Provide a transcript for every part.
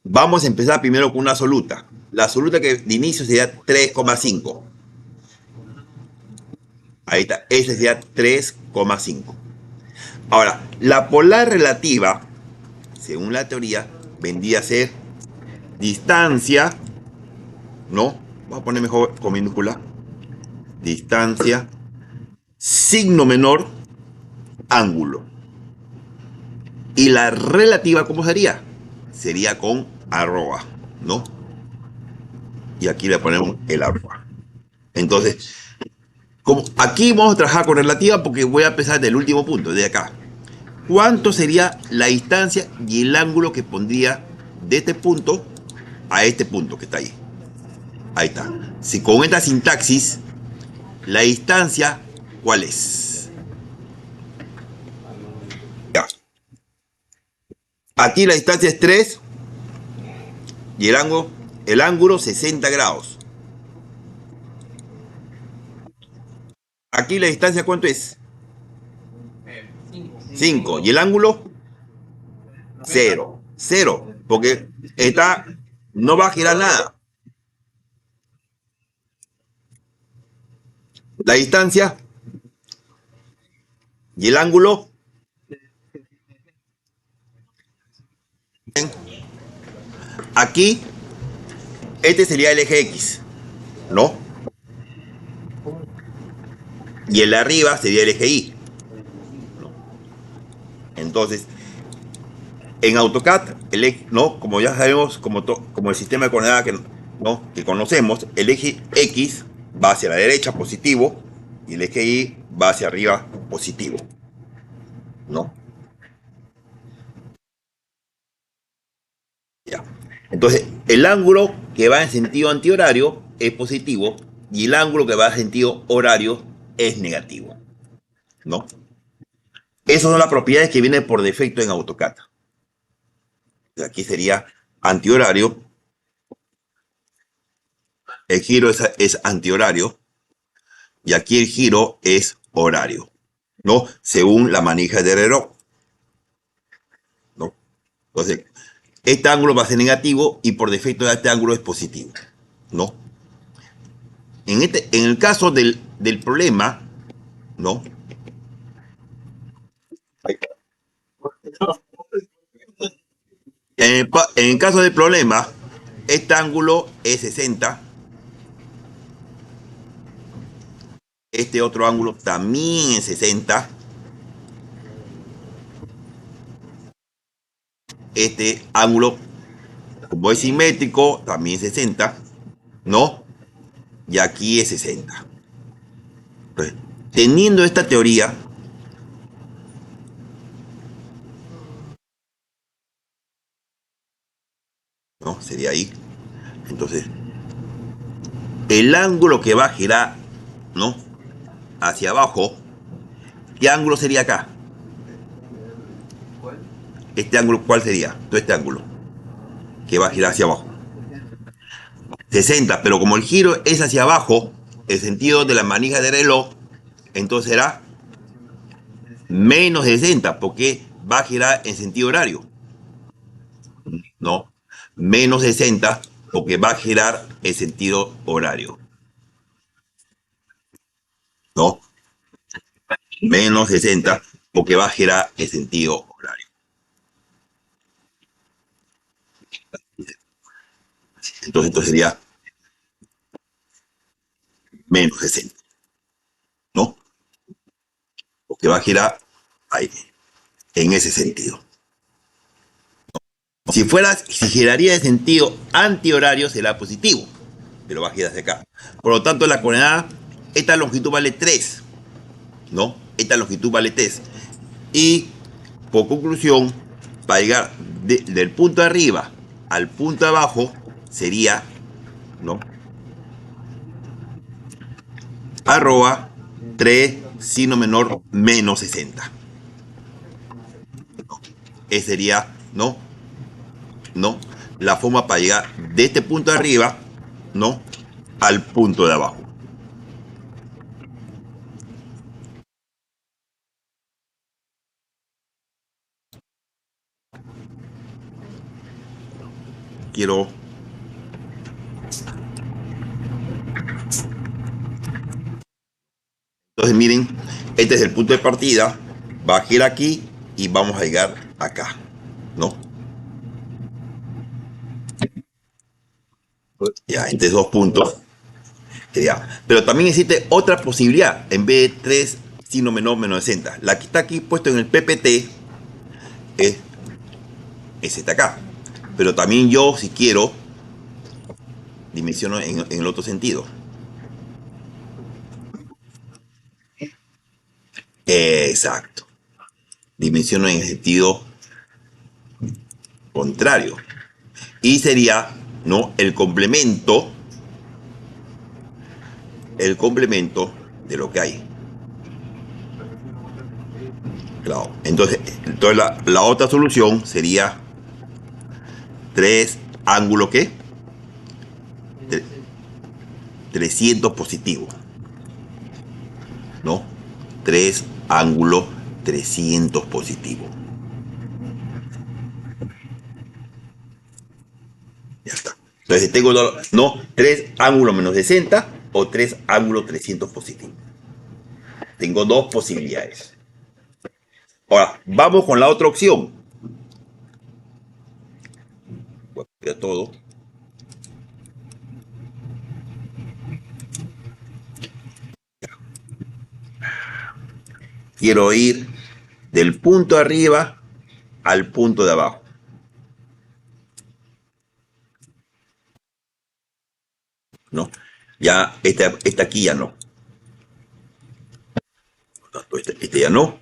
Vamos a empezar primero con una absoluta. La absoluta que de inicio sería 3,5. Ahí está, ese sería 3,5. Ahora, la polar relativa, según la teoría, vendría a ser distancia, ¿no? Vamos a poner mejor con minúscula. Distancia, signo menor, ángulo. Y la relativa, ¿cómo sería? Sería con arroba, ¿no? Y aquí le ponemos el arroba. Entonces, como aquí vamos a trabajar con relativa porque voy a empezar del último punto, de acá. ¿Cuánto sería la distancia y el ángulo que pondría de este punto a este punto que está ahí? Ahí está. Si con esta sintaxis, la distancia, ¿cuál es? Ya. Aquí la distancia es 3 y el ángulo 60 grados. Aquí la distancia, ¿cuánto es? 5. ¿Y el ángulo? Cero. Cero. Porque está, no va a girar nada. La distancia y el ángulo. Aquí, este sería el eje X, ¿no? Y el de arriba sería el eje Y. Entonces, en AutoCAD, ¿no? Como ya sabemos, como el sistema de coordenadas ¿no? que conocemos, el eje X va hacia la derecha, positivo, y el eje Y va hacia arriba, positivo, ¿no? Ya. Entonces, el ángulo que va en sentido antihorario es positivo y el ángulo que va en sentido horario es negativo, ¿no? Esas son las propiedades que vienen por defecto en AutoCAD. Aquí sería antihorario, el giro es antihorario y aquí el giro es horario, ¿no? Según la manija del reloj, ¿no? Entonces, este ángulo va a ser negativo y por defecto este ángulo es positivo, ¿no? En el caso del problema, ¿no? En el caso del problema, este ángulo es 60, este otro ángulo también es 60, este ángulo, como es simétrico, también es 60, ¿no? Y aquí es 60. Entonces, teniendo esta teoría, ¿no? Sería ahí. Entonces, el ángulo que va a girar, ¿no? Hacia abajo, ¿qué ángulo sería acá? Este ángulo, ¿cuál sería? Todo este ángulo que va a girar hacia abajo. 60, pero como el giro es hacia abajo, el sentido de la manija del reloj, entonces será menos 60, porque va a girar en sentido horario, ¿no? Menos 60, porque va a girar en sentido horario, ¿no? Menos 60, porque va a girar en sentido horario. Entonces esto sería menos 60, ¿no? Porque va a girar ahí, en ese sentido. Si giraría en sentido antihorario, será positivo, pero va a girar hacia acá. Por lo tanto, la coordenada, esta longitud vale 3, ¿no? Esta longitud vale 3. Y, por conclusión, para llegar del punto de arriba al punto de abajo, sería, ¿no? Arroba 3, sino menor, menos 60. Esa sería, ¿no? ¿No? La forma para llegar de este punto de arriba, ¿no? Al punto de abajo. quiero... Entonces miren, este es el punto de partida. Va a girar aquí y vamos a llegar acá, ¿no? Ya, entre dos puntos. Ya. Pero también existe otra posibilidad. En vez de 3 sino menor menos 60. La que está aquí puesto en el PPT es esta acá. Pero también yo, si quiero, dimensiono en el otro sentido. Exacto. Dimensiono en el sentido contrario. Y sería, ¿no? El complemento de lo que hay. Claro. Entonces la otra solución sería 3 ángulo ¿qué? 300 positivo, ¿no? 3 ángulo 300 positivo. Ya está. Entonces tengo, no, 3 ángulo menos 60 o 3 ángulo 300 positivo. Tengo dos posibilidades. Ahora, vamos con la otra opción. Voy a copiar todo. Quiero ir del punto de arriba al punto de abajo. ¿No? Ya, esta aquí ya no. Este ya no.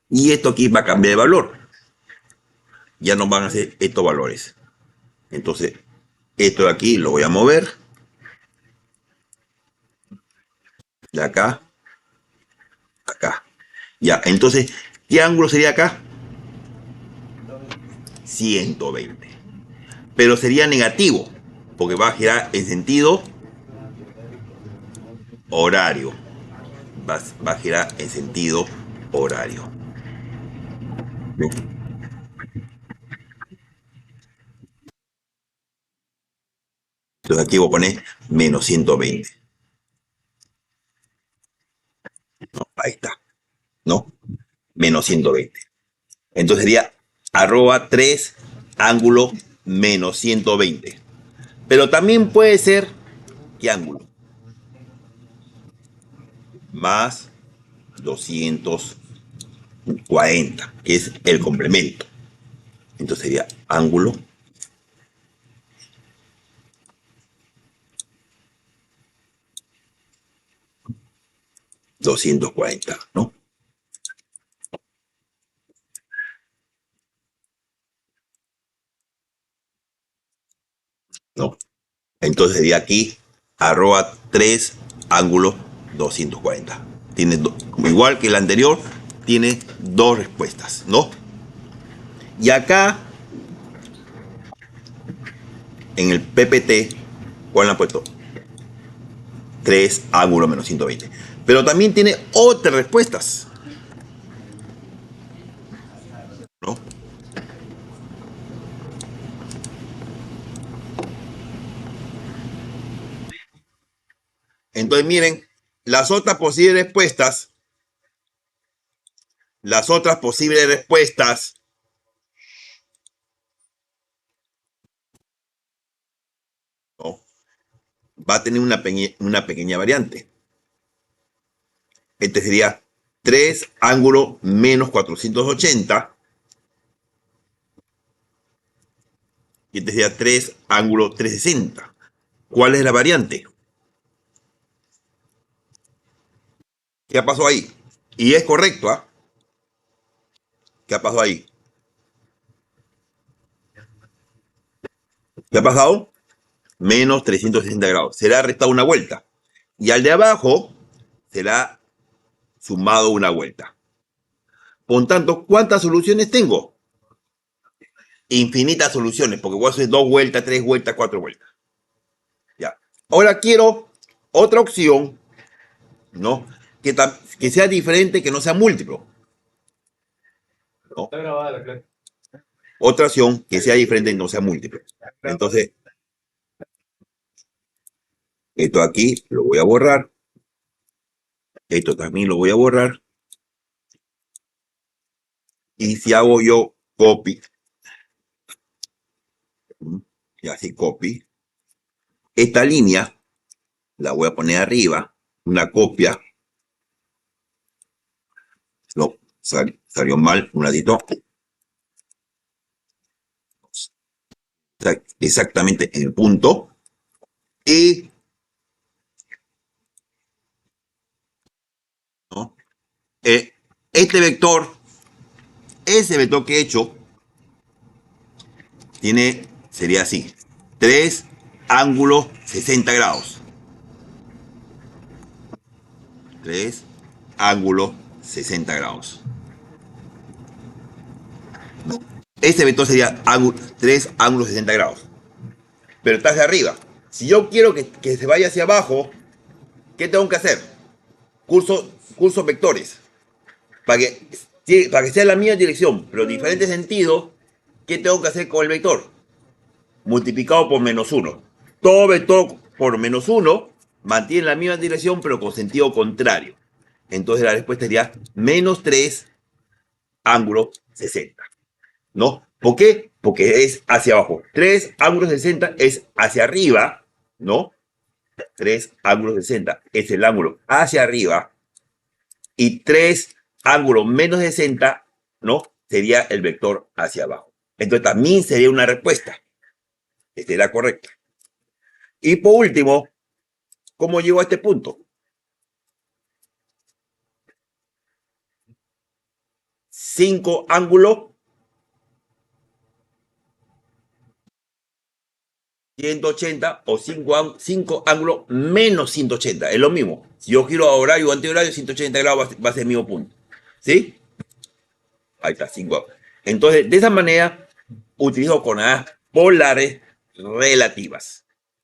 Y esto aquí va a cambiar de valor. Ya no van a ser estos valores. Entonces, esto de aquí lo voy a mover. De acá, acá. Ya, entonces, ¿qué ángulo sería acá? 120. Pero sería negativo, porque va a girar en sentido horario. Va a girar en sentido horario. Entonces aquí voy a poner menos 120. ¿No? Ahí está. ¿No? Menos 120. Entonces sería arroba 3 ángulo menos 120. Pero también puede ser, ¿qué ángulo? Más 240, que es el complemento. Entonces sería ángulo $240, ¿no? ¿No? Entonces sería aquí arroba 3 ángulo 240. Tiene igual que el anterior, tiene dos respuestas, ¿no? Y acá en el PPT, ¿cuál le han puesto? 3 ángulo menos 120. Pero también tiene otras respuestas, ¿no? Entonces miren, las otras posibles respuestas, las otras posibles respuestas, ¿no? Va a tener una pequeña variante. Este sería 3 ángulo menos 480. Y este sería 3 ángulo 360. ¿Cuál es la variante? ¿Qué ha pasado ahí? Y es correcto, ¿ah? ¿Qué ha pasado ahí? ¿Qué ha pasado? Menos 360 grados. Se le ha restado una vuelta. Y al de abajo se le ha sumado una vuelta. Por tanto, ¿cuántas soluciones tengo? Infinitas soluciones, porque voy a hacer 2 vueltas, 3 vueltas, 4 vueltas. Ya. Ahora quiero otra opción, ¿no? Que sea diferente, que no sea múltiplo. ¿no? Está grabada la clase. Otra opción que sea diferente y no sea múltiple. Entonces, esto aquí lo voy a borrar. Esto también lo voy a borrar. Y si hago yo copy, y así copy, esta línea la voy a poner arriba, una copia. No, salió mal, un ladito. Exactamente en el punto. Y ¿no? Este vector, ese vector que he hecho, sería así: 3 ángulos 60 grados. 3 ángulos 60 grados. Este vector sería 3 ángulos 60 grados. Pero está hacia arriba. Si yo quiero que se vaya hacia abajo, ¿qué tengo que hacer? Curso vectores. Para que sea la misma dirección, pero en diferente sentido, ¿qué tengo que hacer con el vector? Multiplicado por -1. Todo vector por -1 mantiene la misma dirección, pero con sentido contrario. Entonces la respuesta sería -3 ángulo 60. ¿No? ¿Por qué? Porque es hacia abajo. 3 ángulos 60 es hacia arriba, ¿no? 3 ángulos 60 es el ángulo hacia arriba. Y 3 ángulos menos 60, ¿no? Sería el vector hacia abajo. Entonces también sería una respuesta. Esta es la correcta. Y por último, ¿cómo llego a este punto? 5 ángulos 180 o 5 ángulos menos 180. Es lo mismo. Si yo giro a horario o antihorario, 180 grados va a ser el mismo punto. ¿Sí? Ahí está, 5. Entonces, de esa manera, utilizo coordenadas polares relativas.